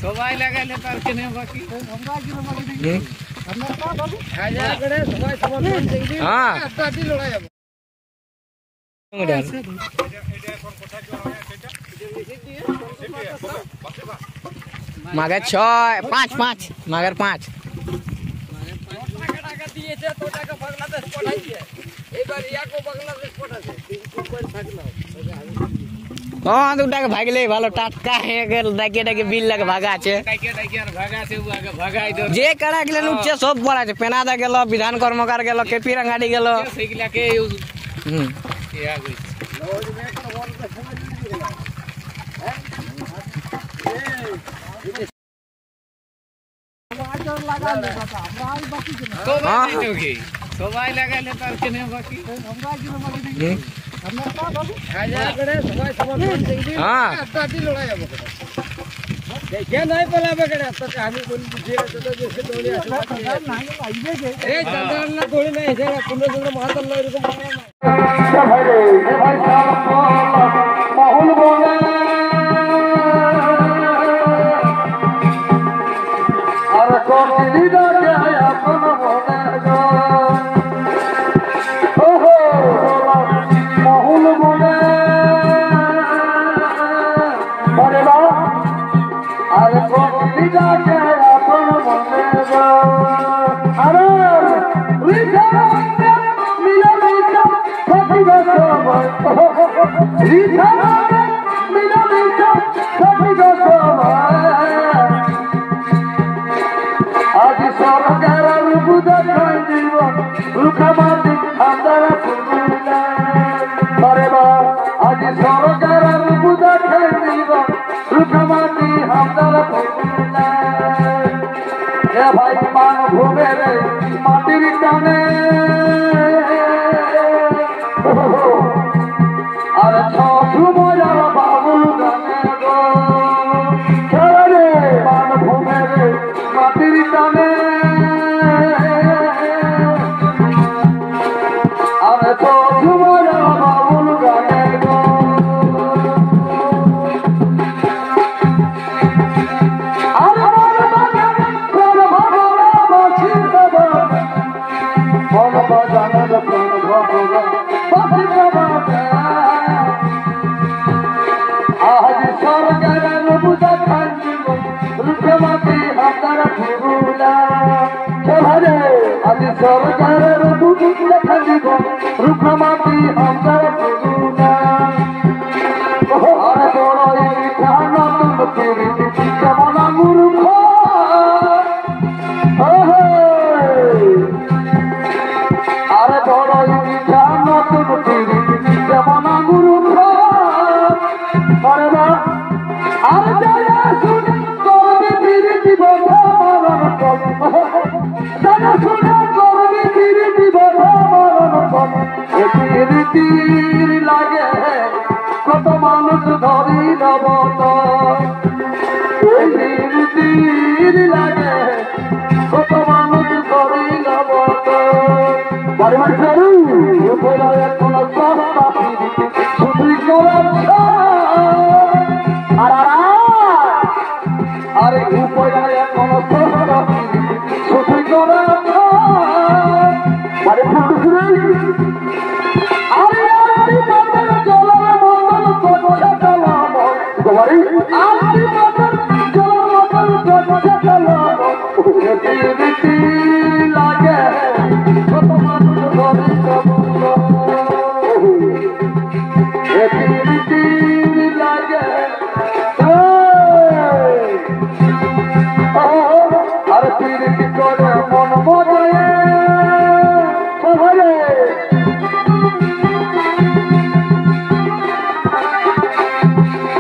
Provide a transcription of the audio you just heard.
সবাই লাগাইলে তার কেনে বাকি মাগের 6 5 5 মাগের 5 দিয়েছে তো টাকা বাংলাদেশ পাঠাইছে এবার ইয়াকো বাংলাদেশ পাঠাছে 3 থাকলো हाँ तो उठा के भाग ले भालो टाटका है अगर डाके डाके बिल लगे भागा छे डाके डाके यार भागा छे वो आगे भागाई दो जे करा गेल उच्चे सब बड़ा छे पेनादा गेलो विधान कर्मकार गेलो केपी रंगाडी गेलो साइकिल के या गई रोज में तो बोल के समझ नहीं गेला वाटर लगा ले बाबा हमरा बाकी के तो बाकी होगी সবাই লাগাইলে তার কেনে বাকি আমরা কি বাকি আমরা কা বাবু হাজার করে সবাই সমান দিই हां আটটি লড়াই হবে দেখে নাই পলাবে করে তো আমি কোন বুঝে তো যে দৌড়ে আসে নাই আইবে যে এই চন্দ্রন না দৌড়ে নাই যে কোন জন মাতাল লয় এরকম ভাই রে এ ভাই সাহেব মহুল বলে আর কোন দিদা কে আপন বলে গো ওহো মহুল বলে বলে বা আর কোন দিদা কে আপন বলে গো আরে রিজা মিলা মিলা সবিগো সবাই রিজা মিলা মিলা সবিগো সবাই আজি সরকার বুঝা খাই জীবন রুখামাটি আমরা ফুলনা আরে বা আজি সরকার বুঝা খাই জীবন রুখামাটি আমরা ফুলনা এ ভাই মান ভূমে রে মাটির টানে আর ছু মজার বাবুল গানে গো রে মান ভূমে রে মাটির টানে আর ছু মজার বাবুল গানে গো আর মন বাজানে কোন ভাবনা বাছি বাবা মন বাজানে কোন ভাবনা বাছি বাবা আজ সরকারের বুঝা খান জীবন রুখমাটি আপনারা ভুলা চলে আজ সরকারের বুঝা খান জীবন রুখমাটি আপনারা ভুলা আর বড় ইখান তুমি কেমন মূর্খ আর বড় ইখান তুমি কেমন মূর্খ আর যারা শুনে করবি ফিরে দিব মরণ পথ যারা শুনে করবি ফিরে দিব মরণ পথ তীর লাগে কত মানুষ ধরি নব তীর লাগে কত মানুষ ধরি নব বাড়ি বাড়ি ফেরু কোন সস্তা শুধুই করার আরে উপায় কোন সত্যি করে আরে ফুটুরে আরে আরে মন্দির জলে মন্দির করছে কালাম গোবারি আরে